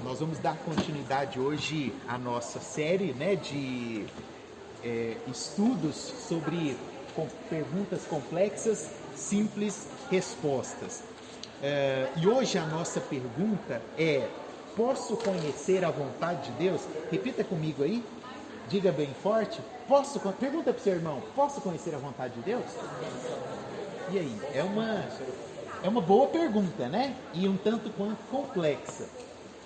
Nós vamos dar continuidade hoje à nossa série, né, de estudos sobre perguntas complexas, simples respostas. E hoje a nossa pergunta é: posso conhecer a vontade de Deus? Repita comigo aí, diga bem forte. Pergunta para o seu irmão: posso conhecer a vontade de Deus? E aí? É uma boa pergunta, né? E um tanto quanto complexa.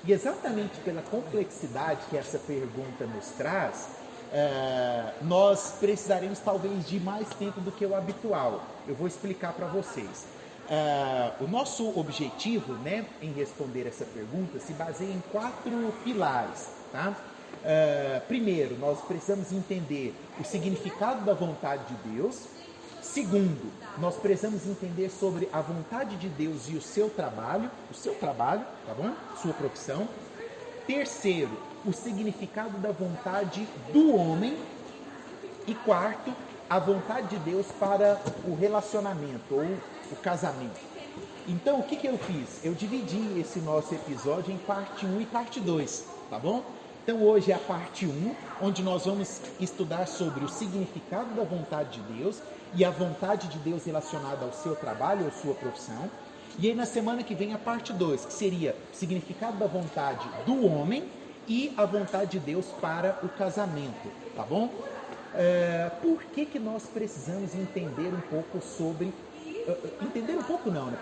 E exatamente pela complexidade que essa pergunta nos traz, nós precisaremos talvez de mais tempo do que o habitual. Eu vou explicar para vocês. O nosso objetivo, né, em responder essa pergunta se baseia em 4 pilares, tá? Primeiro, nós precisamos entender o significado da vontade de Deus. Segundo, nós precisamos entender sobre a vontade de Deus e o seu trabalho, tá bom? Sua profissão. Terceiro, o significado da vontade do homem. E quarto, a vontade de Deus para o relacionamento ou o casamento. Então, o que eu fiz? Eu dividi esse nosso episódio em parte 1 e parte 2, tá bom? Então, hoje é a parte 1, onde nós vamos estudar sobre o significado da vontade de Deus e a vontade de Deus relacionada ao seu trabalho ou sua profissão. E aí, na semana que vem, a parte 2, que seria o significado da vontade do homem e a vontade de Deus para o casamento, tá bom? Por que nós precisamos entender um pouco sobre... entender um pouco não, né?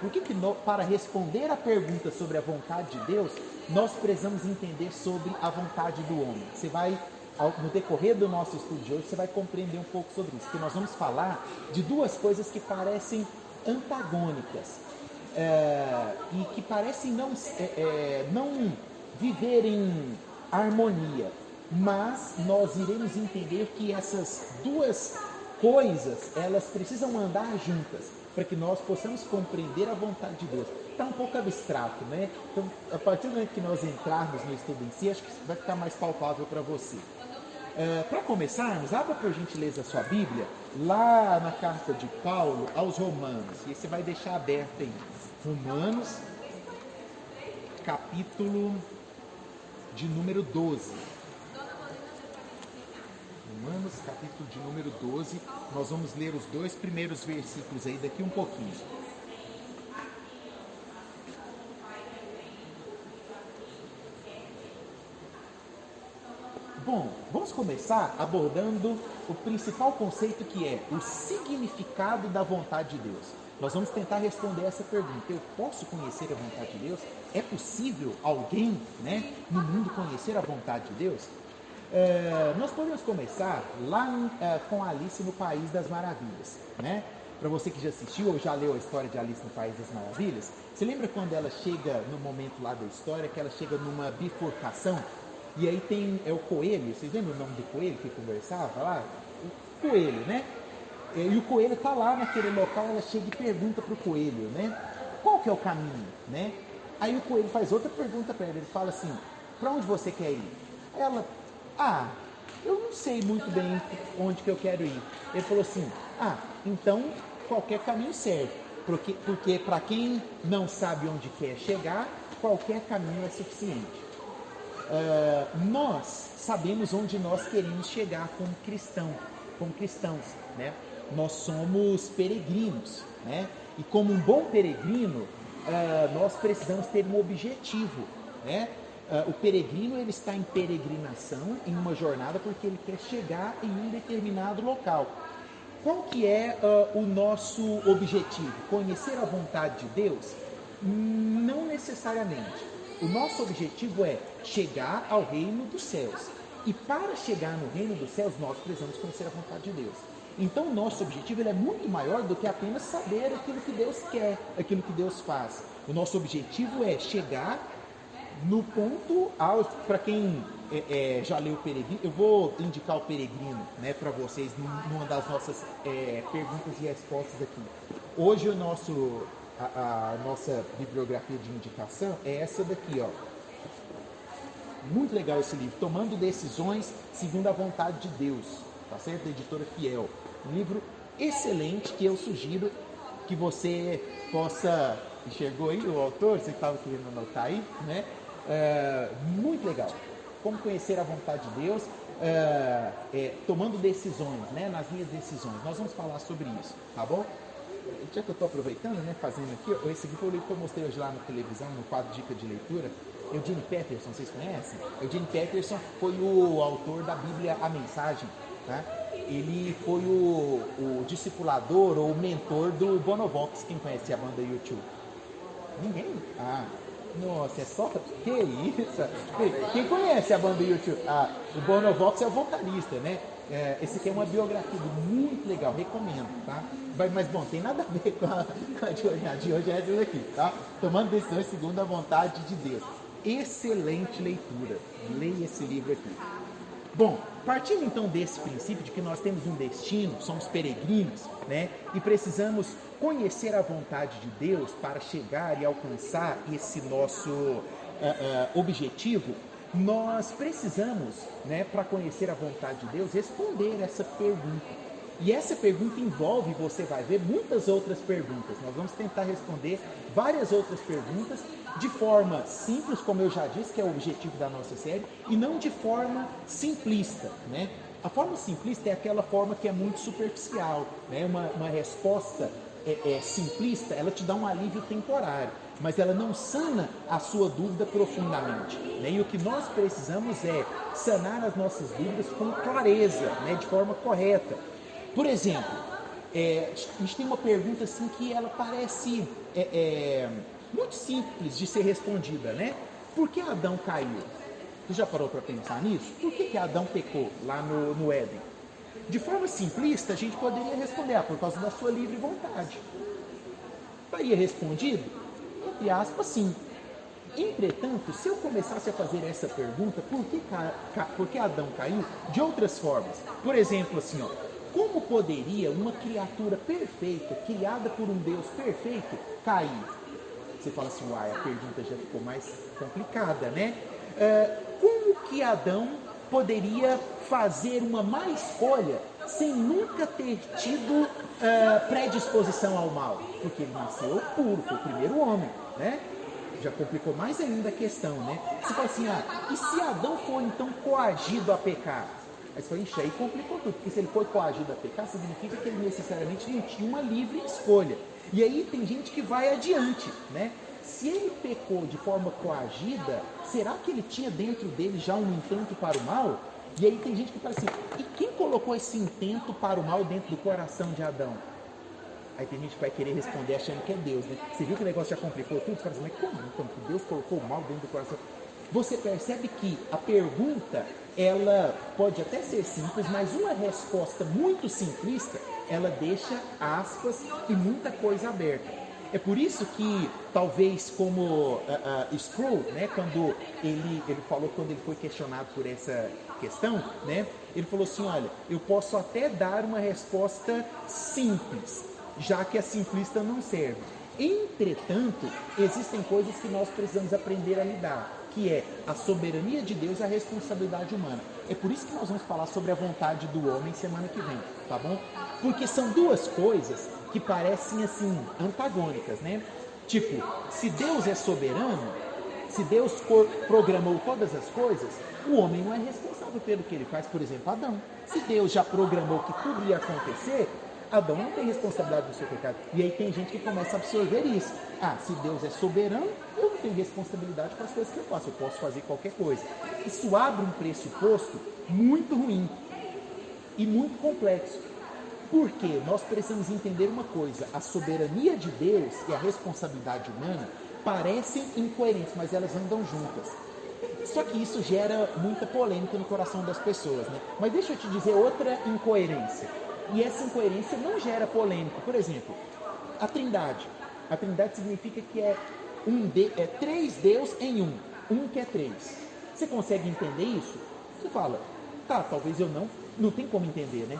Para responder a pergunta sobre a vontade de Deus, nós precisamos entender sobre a vontade do homem. Você vai, no decorrer do nosso estudo de hoje, você vai compreender um pouco sobre isso, porque nós vamos falar de duas coisas que parecem antagônicas e que parecem não viver em harmonia, mas nós iremos entender que essas duas coisas, elas precisam andar juntas, para que nós possamos compreender a vontade de Deus. Está um pouco abstrato, né? Então, a partir do momento que nós entrarmos no estudo em si, acho que vai ficar mais palpável para você. Para começarmos, abra por gentileza a sua Bíblia, lá na carta de Paulo aos Romanos, e você vai deixar aberto aí, Romanos, capítulo de número 12. Romanos, capítulo de número 12, nós vamos ler os 2 primeiros versículos aí daqui um pouquinho. Bom, vamos começar abordando o principal conceito, que é o significado da vontade de Deus. Nós vamos tentar responder essa pergunta: eu posso conhecer a vontade de Deus? É possível alguém, né, no mundo conhecer a vontade de Deus? Nós podemos começar lá com Alice no País das Maravilhas, né? Para você que já assistiu ou já leu a história de Alice no País das Maravilhas, você lembra quando ela chega no momento lá da história, que ela chega numa bifurcação, e aí tem o coelho? Vocês lembram o nome do coelho que conversava lá? O coelho, né? E o coelho está lá naquele local, ela chega e pergunta para o coelho, né? Qual que é o caminho, né? Aí o coelho faz outra pergunta para ela, ele fala assim: para onde você quer ir? Ela: eu não sei muito bem onde que eu quero ir. Ele falou assim: então qualquer caminho serve, porque para quem não sabe onde quer chegar, qualquer caminho é suficiente. Nós sabemos onde nós queremos chegar como cristãos, né? Nós somos peregrinos, né? E como um bom peregrino, nós precisamos ter um objetivo, né? O peregrino, ele está em peregrinação, em uma jornada, porque ele quer chegar em um determinado local. Qual que é o nosso objetivo? Conhecer a vontade de Deus? Não necessariamente. O nosso objetivo é chegar ao reino dos céus. E para chegar no reino dos céus, nós precisamos conhecer a vontade de Deus. Então, o nosso objetivo, ele é muito maior do que apenas saber aquilo que Deus quer, aquilo que Deus faz. O nosso objetivo é chegar no ponto alto. Para quem já leu o Peregrino, eu vou indicar o Peregrino, né, para vocês numa das nossas perguntas e respostas aqui. Hoje a nossa bibliografia de indicação é essa daqui, ó. Muito legal esse livro, Tomando Decisões Segundo a Vontade de Deus, tá certo? Da editora Fiel. Um livro excelente que eu sugiro que você possa... Enxergou aí o autor? Você estava querendo anotar aí, né? muito legal. Como conhecer a vontade de Deus, tomando decisões, né, nas minhas decisões. Nós vamos falar sobre isso, tá bom? Já que eu estou aproveitando, né, fazendo aqui, esse aqui foi o livro que eu mostrei hoje lá na televisão, no quadro Dica de Leitura. Eugene Peterson, vocês conhecem? Eugene Peterson foi o autor da Bíblia A Mensagem, tá? Ele foi o discipulador ou mentor do Bonovox. Quem conhece a banda U2? Ninguém? Nossa, é só... Que isso? Quem conhece a banda U2? O Bonovox é o vocalista, né? Esse aqui é uma biografia muito legal, recomendo, tá? Mas, bom, tem nada a ver com a de hoje. A de hoje é essa aqui, tá? Tomando decisões segundo a vontade de Deus. Excelente leitura. Leia esse livro aqui. Bom, partindo então desse princípio de que nós temos um destino, somos peregrinos, né? E precisamos conhecer a vontade de Deus para chegar e alcançar esse nosso objetivo, nós precisamos, né, para conhecer a vontade de Deus, responder essa pergunta. E essa pergunta envolve, você vai ver, muitas outras perguntas. Nós vamos tentar responder várias outras perguntas de forma simples, como eu já disse, que é o objetivo da nossa série, e não de forma simplista, né? A forma simplista é aquela forma que é muito superficial, né? Uma resposta simplista, ela te dá um alívio temporário, mas ela não sana a sua dúvida profundamente, né? E o que nós precisamos é sanar as nossas dúvidas com clareza, né? De forma correta. Por exemplo, a gente tem uma pergunta assim que ela parece muito simples de ser respondida, né? Por que Adão caiu? Você já parou para pensar nisso? Por que Adão pecou lá no Éden? De forma simplista, a gente poderia responder, por causa da sua livre vontade. Estaria respondido? Entre aspas, sim. Entretanto, se eu começasse a fazer essa pergunta, por que Adão caiu? De outras formas. Por exemplo, assim, como poderia uma criatura perfeita, criada por um Deus perfeito, cair? Você fala assim, a pergunta já ficou mais complicada, né? Como que Adão poderia fazer uma má escolha sem nunca ter tido predisposição ao mal? Porque ele nasceu puro, foi o primeiro homem, né? Já complicou mais ainda a questão, né? Você fala assim, e se Adão for então coagido a pecar? Aí você fala, aí complicou tudo, porque se ele foi coagido a pecar, significa que ele necessariamente não tinha uma livre escolha. E aí tem gente que vai adiante, né? Se ele pecou de forma coagida, será que ele tinha dentro dele já um intento para o mal? E aí tem gente que fala assim, e quem colocou esse intento para o mal dentro do coração de Adão? Aí tem gente que vai querer responder achando que é Deus, né? Você viu que o negócio já complicou tudo? Você fala assim, mas como então que Deus colocou o mal dentro do coração? Você percebe que a pergunta, ela pode até ser simples, mas uma resposta muito simplista, ela deixa aspas e muita coisa aberta. É por isso que, talvez como Sproul, né, quando ele falou, quando ele foi questionado por essa questão, né, ele falou assim, olha, eu posso até dar uma resposta simples, já que a simplista não serve. Entretanto, existem coisas que nós precisamos aprender a lidar, que é a soberania de Deus e a responsabilidade humana. É por isso que nós vamos falar sobre a vontade do homem semana que vem, tá bom? Porque são duas coisas que parecem assim, antagônicas, né? Tipo, se Deus é soberano, se Deus programou todas as coisas, o homem não é responsável pelo que ele faz, por exemplo, Adão. Se Deus já programou que tudo ia acontecer, Adão não tem responsabilidade do seu pecado. E aí tem gente que começa a absorver isso. Se Deus é soberano, eu não tenho responsabilidade com as coisas que eu faço. Eu posso fazer qualquer coisa. Isso abre um pressuposto muito ruim e muito complexo. Porque nós precisamos entender uma coisa. A soberania de Deus e a responsabilidade humana parecem incoerentes, mas elas andam juntas. Só que isso gera muita polêmica no coração das pessoas, né? Mas deixa eu te dizer outra incoerência. E essa incoerência não gera polêmica. Por exemplo, a Trindade. A Trindade significa que é três Deus em um. Um que é três. Você consegue entender isso? Você fala, talvez eu não tem como entender, né?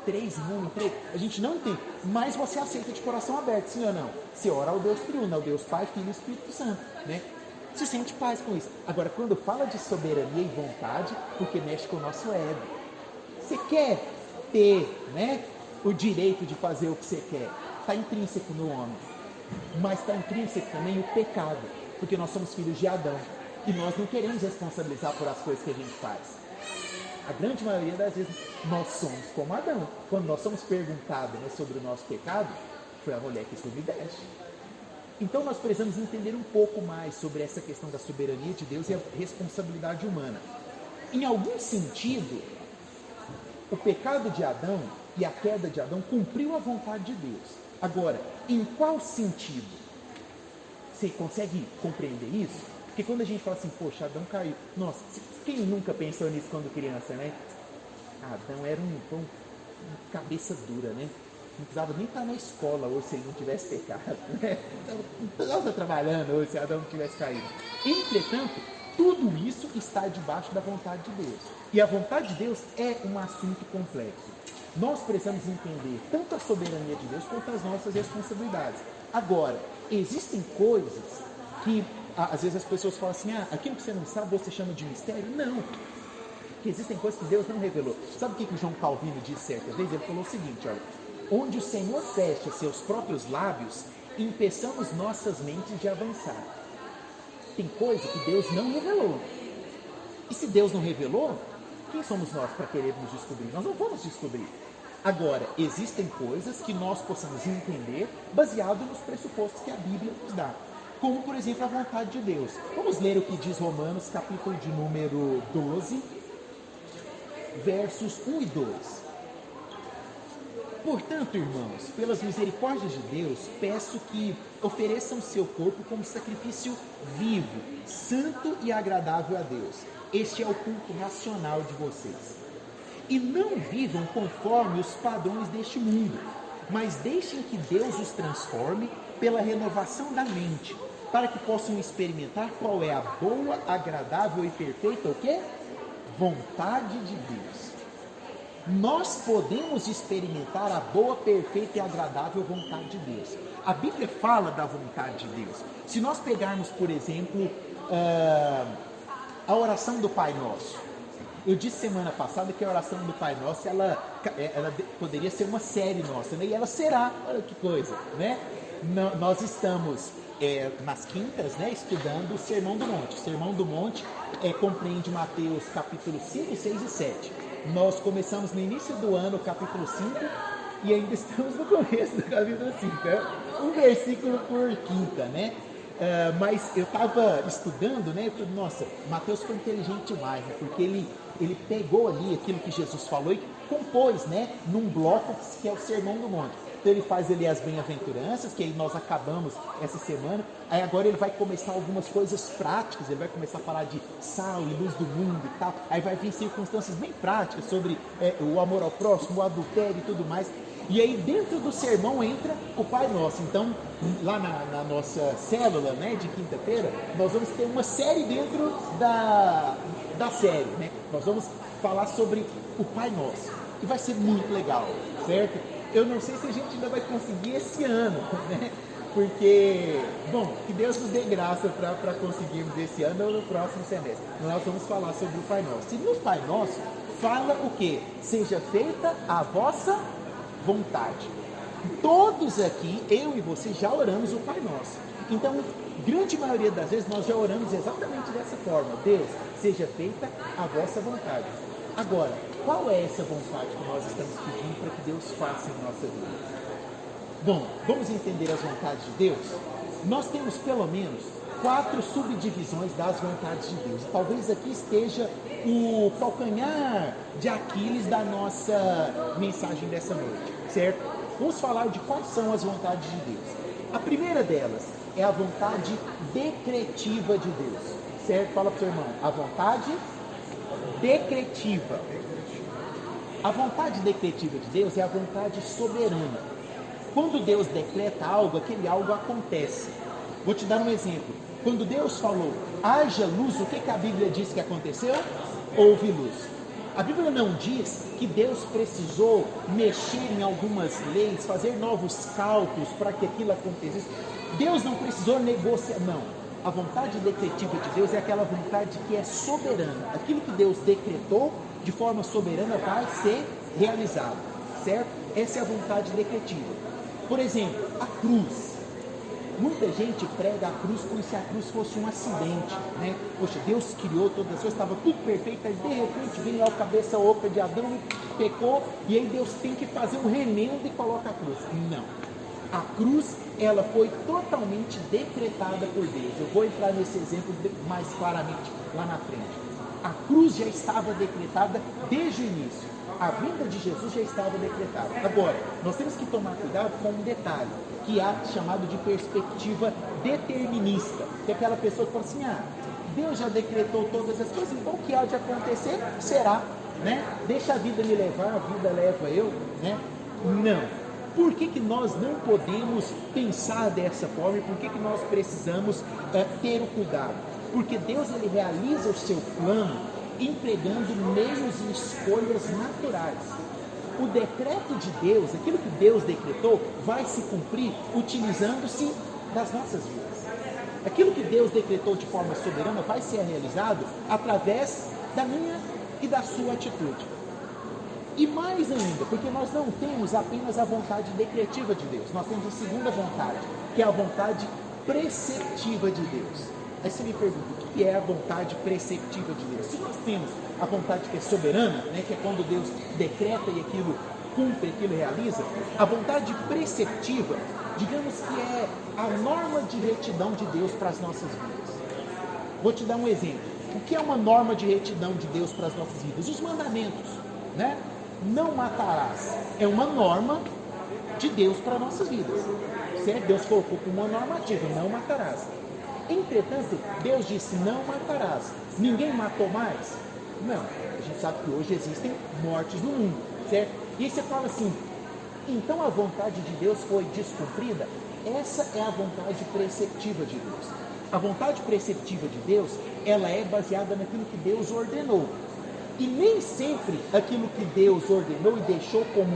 Três em um, em três. A gente não entende. Mas você aceita de coração aberto, sim ou não? Você ora ao Deus triuno, ao Deus Pai, Filho e Espírito Santo, né? Se sente paz com isso. Agora, quando fala de soberania e vontade, porque mexe com o nosso ego. Você quer ter, né, o direito de fazer o que você quer. Está intrínseco no homem. Mas está intrínseco também o pecado, porque nós somos filhos de Adão. E nós não queremos responsabilizar por as coisas que a gente faz. A grande maioria das vezes nós somos como Adão. Quando nós somos perguntados, né, sobre o nosso pecado, foi a mulher que soube veste. Então nós precisamos entender um pouco mais sobre essa questão da soberania de Deus e a responsabilidade humana. Em algum sentido, o pecado de Adão e a queda de Adão cumpriu a vontade de Deus. Agora, em qual sentido? Você consegue compreender isso? Porque quando a gente fala assim, poxa, Adão caiu. Nossa, quem nunca pensou nisso quando criança, né? Adão era um cabeça dura, né? Não precisava nem estar na escola hoje se ele não tivesse pecado, né? Não precisava estar trabalhando hoje se Adão não tivesse caído. Entretanto, tudo isso está debaixo da vontade de Deus. E a vontade de Deus é um assunto complexo. Nós precisamos entender tanto a soberania de Deus quanto as nossas responsabilidades. Agora, existem coisas que, às vezes as pessoas falam assim, aquilo que você não sabe você chama de mistério? Não. Porque existem coisas que Deus não revelou. Sabe o que João Calvino disse certa vez? Ele falou o seguinte, olha, onde o Senhor fecha seus próprios lábios, impeçamos nossas mentes de avançar. Tem coisa que Deus não revelou. E se Deus não revelou, quem somos nós para querermos descobrir? Nós não vamos descobrir. Agora, existem coisas que nós possamos entender baseado nos pressupostos que a Bíblia nos dá. Como, por exemplo, a vontade de Deus. Vamos ler o que diz Romanos, capítulo de número 12, versos 1 e 2. Portanto, irmãos, pelas misericórdias de Deus, peço que ofereçam seu corpo como sacrifício vivo, santo e agradável a Deus. Este é o culto racional de vocês. E não vivam conforme os padrões deste mundo, mas deixem que Deus os transforme pela renovação da mente, para que possam experimentar qual é a boa, agradável e perfeita, o quê? Vontade de Deus. Nós podemos experimentar a boa, perfeita e agradável vontade de Deus. A Bíblia fala da vontade de Deus. Se nós pegarmos, por exemplo, a oração do Pai Nosso. Eu disse semana passada que a oração do Pai Nosso, ela poderia ser uma série nossa, né? E ela será, olha que coisa, né? Nós estamos nas quintas, né, estudando o Sermão do Monte. O Sermão do Monte compreende Mateus capítulo 5, 6 e 7. Nós começamos no início do ano o capítulo 5 e ainda estamos no começo do capítulo 5. Um versículo por quinta, né? Mas eu estava estudando, né? Eu falei, nossa, Mateus foi inteligente demais, né? Porque ele pegou ali aquilo que Jesus falou e compôs, né, num bloco que é o Sermão do Monte. Então ele faz ali as bem-aventuranças, que aí nós acabamos essa semana. Aí agora ele vai começar algumas coisas práticas, ele vai começar a falar de sal e luz do mundo e tal. Aí vai vir circunstâncias bem práticas sobre o amor ao próximo, o adultério e tudo mais. E aí dentro do sermão entra o Pai Nosso. Então lá na nossa célula, né, de quinta-feira, nós vamos ter uma série dentro da série, né? Nós vamos falar sobre o Pai Nosso. E vai ser muito legal, certo? Eu não sei se a gente ainda vai conseguir esse ano, né? Porque, bom, que Deus nos dê graça para conseguirmos esse ano ou no próximo semestre. Nós vamos falar sobre o Pai Nosso. E no Pai Nosso, fala o quê? Seja feita a vossa vontade. Todos aqui, eu e você, já oramos o Pai Nosso. Então, grande maioria das vezes, nós já oramos exatamente dessa forma. Deus, seja feita a vossa vontade. Agora, qual é essa vontade que nós estamos pedindo para que Deus faça em nossa vida? Bom, vamos entender as vontades de Deus? Nós temos pelo menos 4 subdivisões das vontades de Deus. Talvez aqui esteja o calcanhar de Aquiles da nossa mensagem dessa noite, certo? Vamos falar de quais são as vontades de Deus. A primeira delas é a vontade decretiva de Deus, certo? Fala para o seu irmão, a vontade decretiva. A vontade decretiva de Deus é a vontade soberana. Quando Deus decreta algo, aquele algo acontece. Vou te dar um exemplo. Quando Deus falou, haja luz, o que a Bíblia diz que aconteceu? Houve luz. A Bíblia não diz que Deus precisou mexer em algumas leis, fazer novos cálculos para que aquilo acontecesse. Deus não precisou negociar, não. A vontade decretiva de Deus é aquela vontade que é soberana. Aquilo que Deus decretou de forma soberana vai ser realizado, certo? Essa é a vontade decretiva. Por exemplo, a cruz. Muita gente prega a cruz como se a cruz fosse um acidente, né? Poxa, Deus criou todas as coisas, estava tudo perfeito, aí de repente vem lá o cabeça oca de Adão e pecou, e aí Deus tem que fazer um remendo e coloca a cruz. Não. A cruz, ela foi totalmente decretada por Deus. Eu vou entrar nesse exemplo mais claramente lá na frente. A cruz já estava decretada desde o início. A vinda de Jesus já estava decretada. Agora, nós temos que tomar cuidado com um detalhe, que é chamado de perspectiva determinista. Que é aquela pessoa que fala assim, Deus já decretou todas as coisas, então o que há de acontecer será, né? Deixa a vida me levar, a vida leva eu, né? Não. Por que nós não podemos pensar dessa forma e por que nós precisamos ter o cuidado? Porque Deus, ele realiza o seu plano empregando meios e escolhas naturais. O decreto de Deus, aquilo que Deus decretou, vai se cumprir utilizando-se das nossas vidas. Aquilo que Deus decretou de forma soberana vai ser realizado através da minha e da sua atitude. E mais ainda, porque nós não temos apenas a vontade decretiva de Deus, nós temos a segunda vontade, que é a vontade preceptiva de Deus. Aí você me pergunta, o que é a vontade preceptiva de Deus? Se nós temos a vontade que é soberana, né, que é quando Deus decreta e aquilo cumpre, aquilo realiza, a vontade preceptiva, digamos que é a norma de retidão de Deus para as nossas vidas. Vou te dar um exemplo. O que é uma norma de retidão de Deus para as nossas vidas? Os mandamentos, né? Não matarás é uma norma de Deus para nossas vidas, certo? Deus colocou como uma normativa, não matarás. Entretanto, Deus disse, não matarás. Ninguém matou mais? Não, a gente sabe que hoje existem mortes no mundo, certo? E aí você fala assim, então a vontade de Deus foi descumprida? Essa é a vontade preceptiva de Deus. A vontade preceptiva de Deus, ela é baseada naquilo que Deus ordenou. E nem sempre aquilo que Deus ordenou e deixou como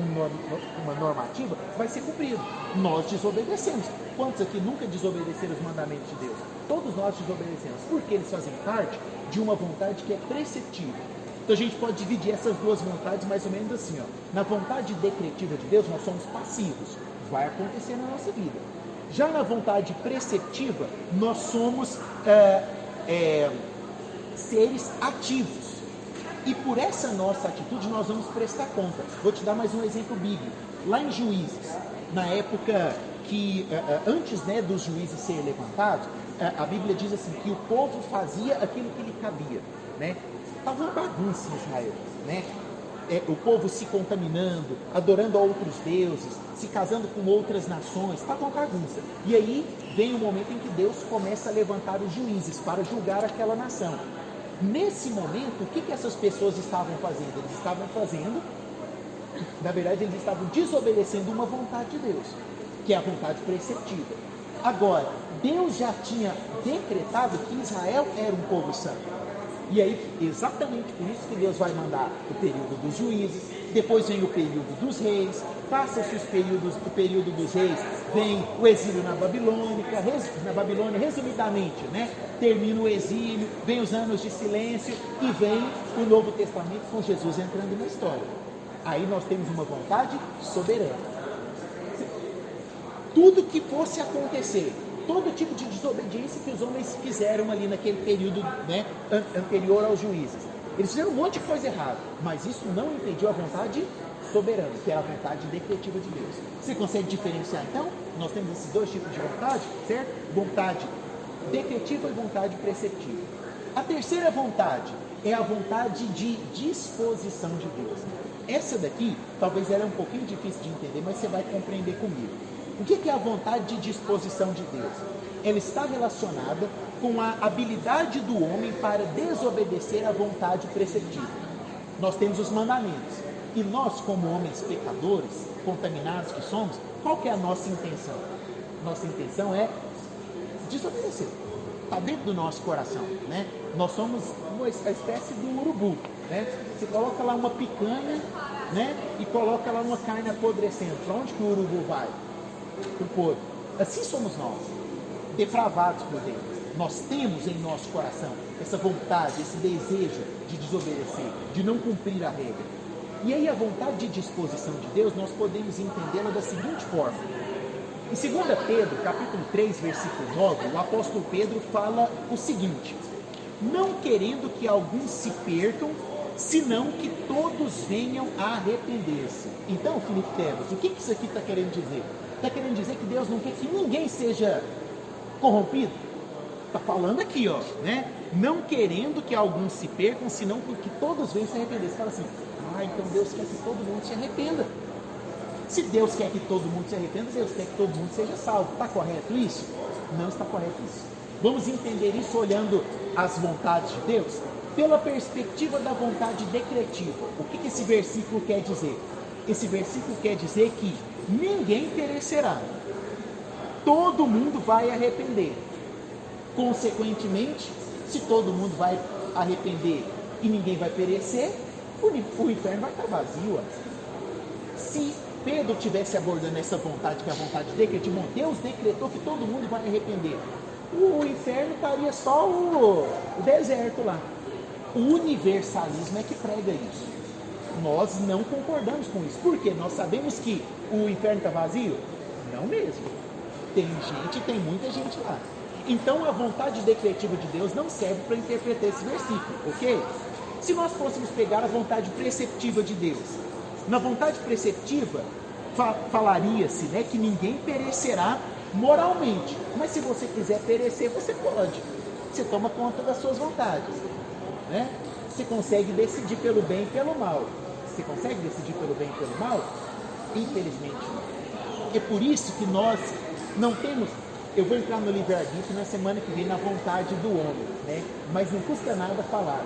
uma normativa vai ser cumprido. Nós desobedecemos. Quantos aqui nunca desobedeceram os mandamentos de Deus? Todos nós desobedecemos, porque eles fazem parte de uma vontade que é preceptiva. Então a gente pode dividir essas duas vontades mais ou menos assim, Na vontade decretiva de Deus, nós somos passivos. Vai acontecer na nossa vida. Já na vontade preceptiva, nós somos seres ativos. E por essa nossa atitude nós vamos prestar conta. Vou te dar mais um exemplo bíblico. Lá em Juízes, na época que, antes dos juízes serem levantados, a Bíblia diz assim, que o povo fazia aquilo que lhe cabia. Estava uma bagunça em Israel. O povo se contaminando, adorando a outros deuses, se casando com outras nações, estava uma bagunça. E aí vem o momento em que Deus começa a levantar os juízes para julgar aquela nação. Nesse momento, o que essas pessoas estavam fazendo? Eles estavam fazendo, na verdade, eles estavam desobedecendo uma vontade de Deus, que é a vontade preceptiva. Agora, Deus já tinha decretado que Israel era um povo santo. E aí, exatamente por isso que Deus vai mandar o período dos juízes, depois vem o período dos reis, passa-se o período dos reis, vem o exílio na Babilônia, resumidamente, termina o exílio, vem os anos de silêncio e vem o Novo Testamento com Jesus entrando na história. Aí nós temos uma vontade soberana. Tudo que fosse acontecer, todo tipo de desobediência que os homens fizeram ali naquele período anterior aos juízes. Eles fizeram um monte de coisa errada, mas isso não impediu a vontade soberana, que é a vontade decretiva de Deus. Você consegue diferenciar então? Nós temos esses dois tipos de vontade, certo? Vontade decretiva e vontade preceptiva. A terceira vontade é a vontade de disposição de Deus. Essa daqui, talvez ela é um pouquinho difícil de entender, mas você vai compreender comigo. O que é a vontade de disposição de Deus? Ela está relacionada com a habilidade do homem para desobedecer à vontade preceptiva. Nós temos os mandamentos. E nós, como homens pecadores, contaminados que somos, qual que é a nossa intenção? Nossa intenção é desobedecer. Está dentro do nosso coração, Nós somos uma espécie de um urubu, Você coloca lá uma picanha, E coloca lá uma carne apodrecendo. Para onde que o urubu vai? Para o porco. Assim somos nós, depravados por dentro. Nós temos em nosso coração essa vontade, esse desejo de desobedecer, de não cumprir a regra. E aí a vontade de disposição de Deus, nós podemos entendê-la da seguinte forma. Em 2 Pedro, capítulo 3, versículo 9, o apóstolo Pedro fala o seguinte: não querendo que alguns se senão que todos venham a arrepender-se. Então, Felipe Teves, o que isso aqui está querendo dizer? Está querendo dizer que Deus não quer que ninguém seja corrompido? Está falando aqui, ó, né? Não querendo que alguns se senão que todos venham se arrepender. Você fala assim: então Deus quer que todo mundo se arrependa. Se Deus quer que todo mundo se arrependa, Deus quer que todo mundo seja salvo. Está correto isso? Não está correto isso. Vamos entender isso olhando as vontades de Deus pela perspectiva da vontade decretiva. O que esse versículo quer dizer? Esse versículo quer dizer que ninguém perecerá. Todo mundo vai arrepender. Consequentemente, se todo mundo vai arrepender e ninguém vai perecer, o inferno vai estar vazio. Se Pedro estivesse abordando essa vontade, que é a vontade decretiva, Deus decretou que todo mundo vai arrepender, o inferno estaria só o deserto lá. O universalismo é que prega isso. Nós não concordamos com isso. Por quê? Nós sabemos que o inferno está vazio? Não mesmo. Tem muita gente lá. Então a vontade decretiva de Deus não serve para interpretar esse versículo, ok? Se nós fôssemos pegar a vontade preceptiva de Deus, na vontade preceptiva falaria-se, né, que ninguém perecerá moralmente. Mas se você quiser perecer, você pode. Você toma conta das suas vontades, né? Você consegue decidir pelo bem e pelo mal. Você consegue decidir pelo bem e pelo mal? Infelizmente não. É por isso que nós não temos... Eu vou entrar no livre-arbítrio na semana que vem, na vontade do homem, né? Mas não custa nada falar.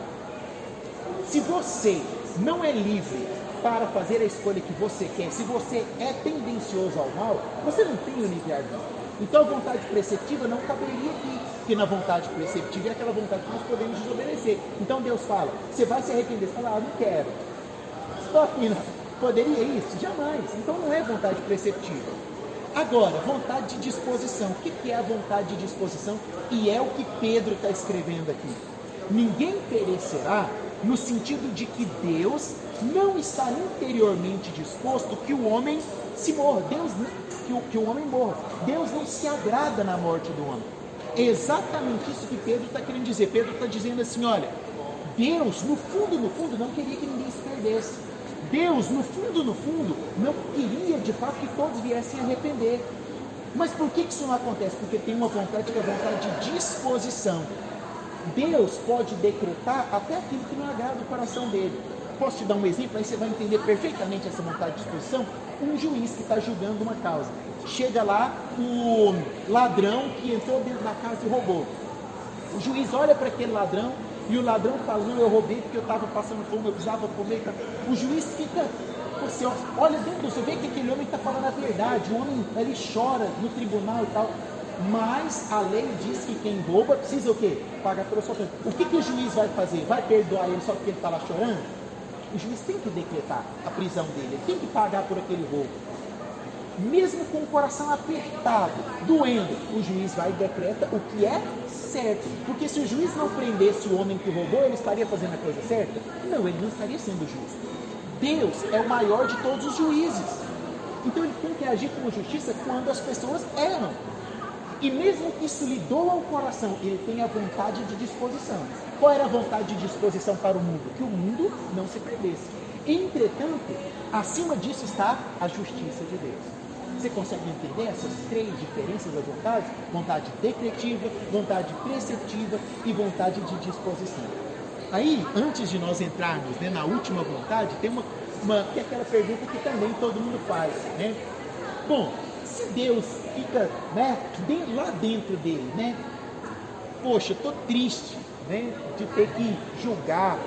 Se você não é livre para fazer a escolha que você quer, se você é tendencioso ao mal, você não tem o livre-arbítrio. Então a vontade preceptiva não caberia aqui, porque na vontade preceptiva é aquela vontade que nós podemos desobedecer. Então Deus fala: você vai se arrepender. Você fala: não quero. Estou aqui, não. Poderia isso? Jamais. Então não é vontade preceptiva. Agora, vontade de disposição. O que é a vontade de disposição? E é o que Pedro está escrevendo aqui. Ninguém perecerá, no sentido de que Deus não está interiormente disposto que o homem se morra. Que o homem morra. Deus não se agrada na morte do homem. É exatamente isso que Pedro está querendo dizer. Pedro está dizendo assim: olha, Deus, no fundo, não queria que ninguém se perdesse. Deus, no fundo, não queria de fato que todos viessem a arrepender. Mas por que isso não acontece? Porque tem uma vontade que é a vontade de disposição. Deus pode decretar até aquilo que não agrada o coração dele. Posso te dar um exemplo? Aí você vai entender perfeitamente essa vontade de disposição. Um juiz que está julgando uma causa. Chega lá o ladrão que entrou dentro da casa e roubou. O juiz olha para aquele ladrão e o ladrão fala: não, eu roubei porque eu estava passando fome, eu precisava comer. O juiz fica, você olha dentro, você vê que aquele homem está falando a verdade. O homem, ele chora no tribunal e tal. Mas a lei diz que quem rouba precisa o quê? Pagar pela sua pena. O que o juiz vai fazer? Vai perdoar ele só porque ele está lá chorando? O juiz tem que decretar a prisão dele, ele tem que pagar por aquele roubo. Mesmo com o coração apertado, doendo, o juiz vai e decreta o que é certo. Porque se o juiz não prendesse o homem que roubou, ele estaria fazendo a coisa certa? Não, ele não estaria sendo justo. Deus é o maior de todos os juízes. Então ele tem que agir com justiça quando as pessoas erram. E mesmo que isso lhe doa o coração, ele tem a vontade de disposição. Qual era a vontade de disposição para o mundo? Que o mundo não se perdesse. Entretanto, acima disso está a justiça de Deus. Você consegue entender essas três diferenças da vontade? Vontade decretiva, vontade preceptiva e vontade de disposição. Aí, antes de nós entrarmos, né, na última vontade, tem que é aquela pergunta que também todo mundo faz, né? Bom, se Deus fica, né, lá dentro dele, né? Poxa, estou triste, né, de ter que julgar.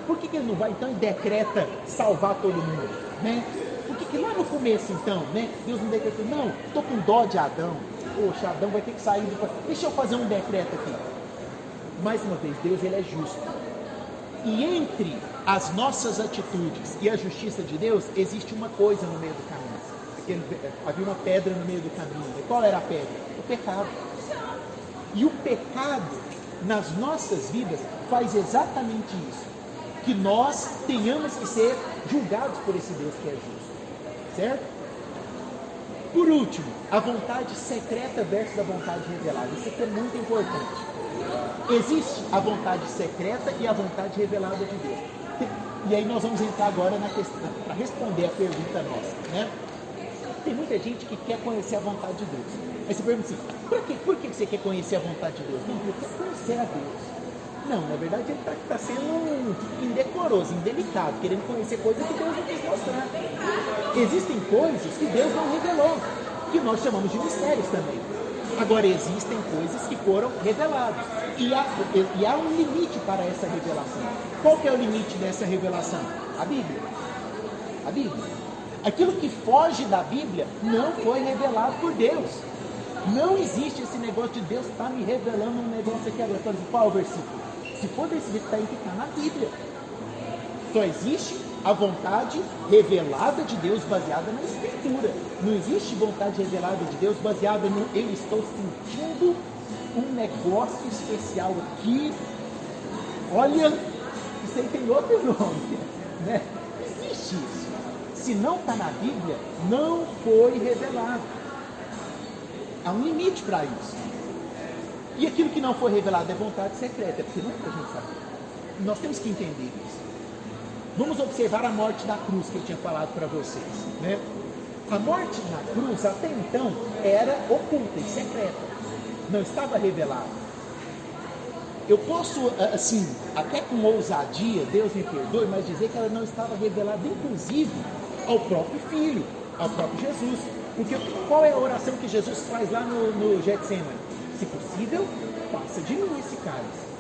Por que ele não vai então e decreta salvar todo mundo, né? Por que lá no começo então, né, Deus não decretou? Não, estou com dó de Adão. Poxa, Adão vai ter que sair. Deixa eu fazer um decreto aqui. Mais uma vez, Deus, ele é justo. E entre as nossas atitudes e a justiça de Deus, existe uma coisa no meio do caminho. Havia uma pedra no meio do caminho. E qual era a pedra? O pecado. E o pecado nas nossas vidas faz exatamente isso. Que nós tenhamos que ser julgados por esse Deus que é justo. Certo? Por último, a vontade secreta versus a vontade revelada. Isso aqui é muito importante. Existe a vontade secreta e a vontade revelada de Deus. E aí nós vamos entrar agora na questão, para responder a pergunta nossa, né? Tem muita gente que quer conhecer a vontade de Deus. Aí você pergunta assim, por que você quer conhecer a vontade de Deus? Não, eu quero conhecer a Deus. Não, na verdade ele está sendo indecoroso, indelicado, querendo conhecer coisas que Deus não quis mostrar. Existem coisas que Deus não revelou, que nós chamamos de mistérios também. Agora, existem coisas que foram reveladas. E há um limite para essa revelação. Qual que é o limite dessa revelação? A Bíblia. A Bíblia. Aquilo que foge da Bíblia não foi revelado por Deus. Não existe esse negócio de Deus estar me revelando um negócio aqui agora. Por exemplo, qual é o versículo? Se for desse jeito, tem que estar na Bíblia. Só existe a vontade revelada de Deus baseada na Escritura. Não existe vontade revelada de Deus baseada no eu estou sentindo um negócio especial aqui. Olha, isso aí tem outro nome, né? Não existe isso. Se não está na Bíblia, não foi revelado. Há um limite para isso. E aquilo que não foi revelado é vontade secreta, porque não é para a gente saber. Nós temos que entender isso. Vamos observar a morte da cruz que eu tinha falado para vocês, né? A morte na cruz, até então, era oculta e secreta. Não estava revelada. Eu posso, assim, até com ousadia, Deus me perdoe, mas dizer que ela não estava revelada, inclusive, ao próprio Filho, ao próprio Jesus. Porque qual é a oração que Jesus faz lá no Getsemane? Se possível, passa de mim esse cálice.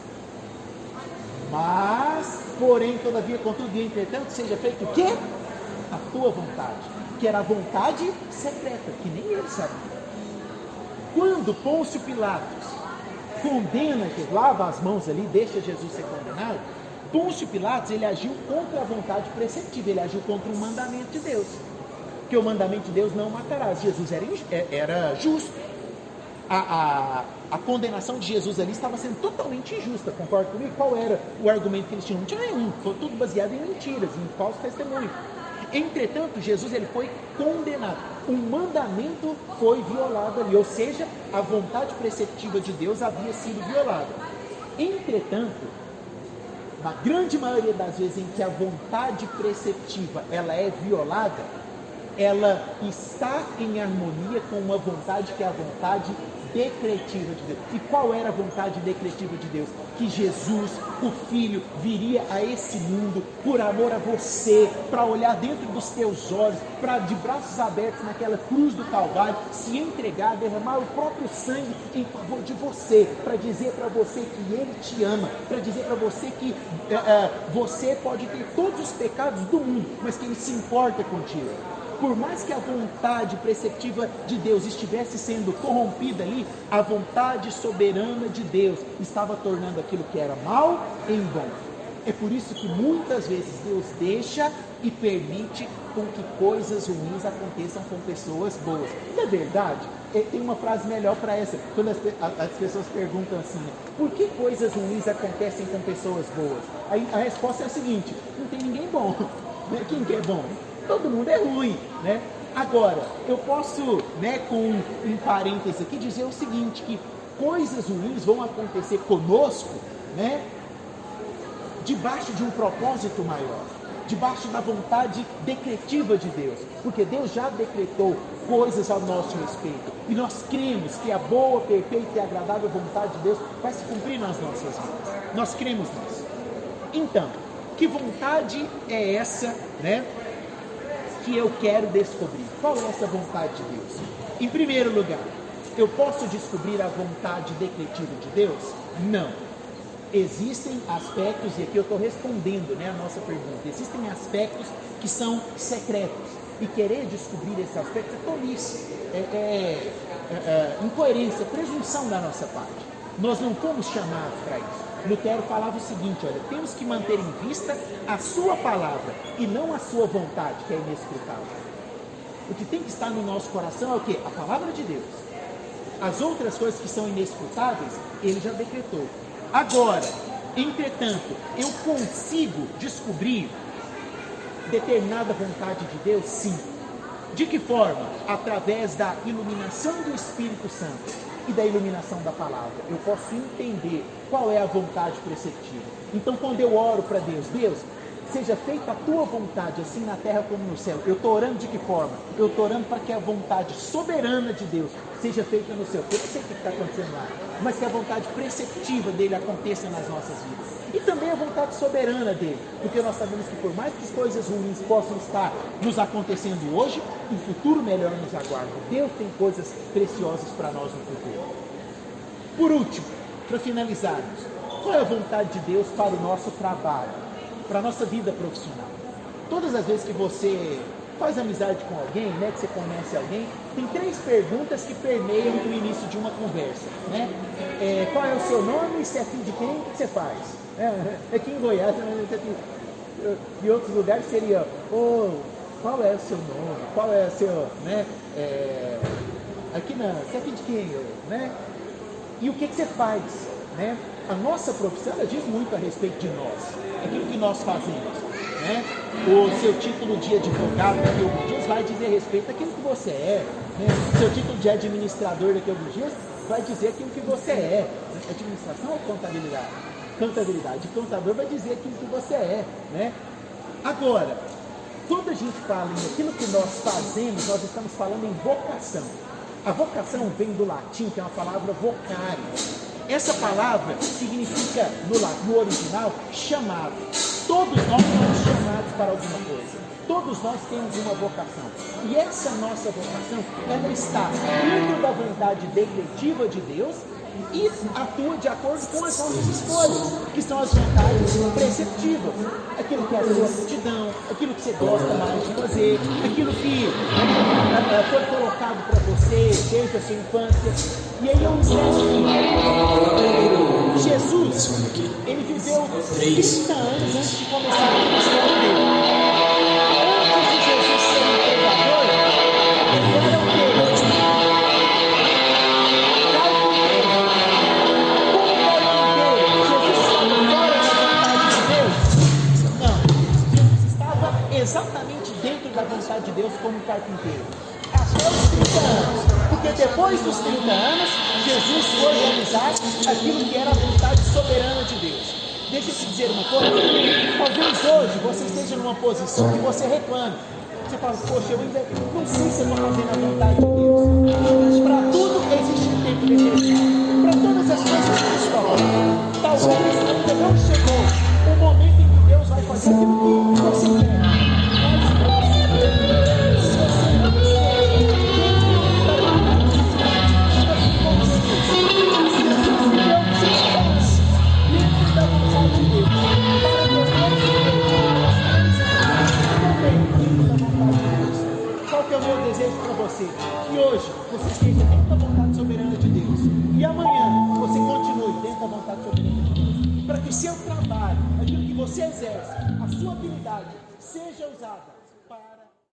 Mas, porém, todavia, contudo e entretanto, seja feito o quê? A tua vontade, que era a vontade secreta, que nem ele sabia. Quando Pôncio Pilatos condena, lava as mãos ali, deixa Jesus ser condenado, Pôncio Pilatos, ele agiu contra a vontade preceptiva, ele agiu contra o mandamento de Deus. Porque o mandamento de Deus não matarás. Jesus era justo. A condenação de Jesus ali estava sendo totalmente injusta, concorda comigo? Qual era o argumento que eles tinham? Não tinha nenhum, foi tudo baseado em mentiras, em falso testemunho. Entretanto, Jesus ele foi condenado, o mandamento foi violado ali, ou seja, a vontade preceptiva de Deus havia sido violada. Entretanto, na grande maioria das vezes em que a vontade preceptiva ela é violada, ela está em harmonia com uma vontade que é a vontade decretiva de Deus. E qual era a vontade decretiva de Deus? Que Jesus, o Filho, viria a esse mundo por amor a você, para olhar dentro dos teus olhos, para de braços abertos naquela cruz do Calvário, se entregar, derramar o próprio sangue em favor de você, para dizer para você que Ele te ama, para dizer para você que você pode ter todos os pecados do mundo, mas que Ele se importa contigo. Por mais que a vontade preceptiva de Deus estivesse sendo corrompida ali, a vontade soberana de Deus estava tornando aquilo que era mal em bom. É por isso que muitas vezes Deus deixa e permite com que coisas ruins aconteçam com pessoas boas. Na verdade, tem uma frase melhor para essa, quando as pessoas perguntam assim, né, por que coisas ruins acontecem com pessoas boas? Aí a resposta é a seguinte, não tem ninguém bom, né? Quem que é bom? Todo mundo é ruim, né? Agora, eu posso, né, com um parêntese aqui, dizer o seguinte, que coisas ruins vão acontecer conosco, né, debaixo de um propósito maior, debaixo da vontade decretiva de Deus, porque Deus já decretou coisas ao nosso respeito, e nós cremos que a boa, perfeita e agradável vontade de Deus vai se cumprir nas nossas vidas, nós cremos nisso. Então, que vontade é essa, né, que eu quero descobrir? Qual é essa vontade de Deus? Em primeiro lugar, eu posso descobrir a vontade decretiva de Deus? Não. Existem aspectos, e aqui eu estou respondendo, né, a nossa pergunta, existem aspectos que são secretos, e querer descobrir esses aspectos é tolice, incoerência, presunção da nossa parte. Nós não fomos chamados para isso. Lutero falava o seguinte, olha, temos que manter em vista a sua palavra e não a sua vontade, que é inescrutável. O que tem que estar no nosso coração é o quê? A palavra de Deus. As outras coisas que são inescrutáveis, Ele já decretou. Agora, entretanto, eu consigo descobrir determinada vontade de Deus? Sim. De que forma? Através da iluminação do Espírito Santo e da iluminação da palavra. Eu posso entender qual é a vontade preceptiva. Então, quando eu oro para Deus, Deus, seja feita a tua vontade, assim na terra como no céu. Eu estou orando de que forma? Eu estou orando para que a vontade soberana de Deus seja feita no céu. Eu não sei o que está acontecendo lá, mas que a vontade preceptiva dele aconteça nas nossas vidas. E também a vontade soberana dele, porque nós sabemos que por mais que as coisas ruins possam estar nos acontecendo hoje, um futuro melhor nos aguarda. Deus tem coisas preciosas para nós no futuro. Por último, para finalizarmos, qual é a vontade de Deus para o nosso trabalho, para a nossa vida profissional? Todas as vezes que você faz amizade com alguém, né, que você conhece alguém, tem 3 perguntas que permeiam o início de uma conversa, né? Qual é o seu nome? Você é filho de quem? O que você faz? Aqui em Goiás, em outros lugares seria, qual é o seu nome? Qual é o seu, né? Aqui não, você é filho de quem? Né? E o que você faz? Né? A nossa profissão, ela diz muito a respeito de nós, aquilo que nós fazemos, né? O seu título de advogado daqui a alguns dias vai dizer respeito àquilo que você é, né? O seu título de administrador daqui a alguns dias vai dizer aquilo que você é. Administração ou contabilidade? Contabilidade. Contador vai dizer aquilo que você é, né? Agora, quando a gente fala em aquilo que nós fazemos, nós estamos falando em vocação. A vocação vem do latim, que é uma palavra vocare. Essa palavra significa, no original, chamado. Todos nós somos chamados para alguma coisa. Todos nós temos uma vocação. E essa nossa vocação, ela está dentro da vontade decretiva de Deus e atua de acordo com as nossas escolhas, que são as vontades preceptivas. Aquilo que é a sua aptidão, aquilo que você gosta mais de fazer, aquilo que foi colocado para você desde a sua infância. E aí eu encerro aqui. Jesus, ele viveu 30 anos antes de começar a ministério dele. Antes de Jesus ser um pregador, ele era o quê? Exatamente dentro da vontade de Deus como carpinteiro, até os 30 anos, porque depois dos 30 anos, Jesus foi realizar aquilo que era a vontade soberana de Deus. Deixa eu te dizer uma coisa, talvez hoje você esteja numa posição que você reclame, você fala, poxa, eu ainda não sei se eu estou fazendo a vontade de Deus. Para tudo existe um tempo determinado, para todas as coisas que Deus falou. Talvez ainda não chegou o momento em que Deus vai fazer aquilo que você quer. Qual que é o meu desejo para você? Que hoje você esteja dentro da vontade soberana de Deus e amanhã você continue dentro da vontade soberana de Deus, para que o seu trabalho, aquilo que você exerce, a sua habilidade seja usada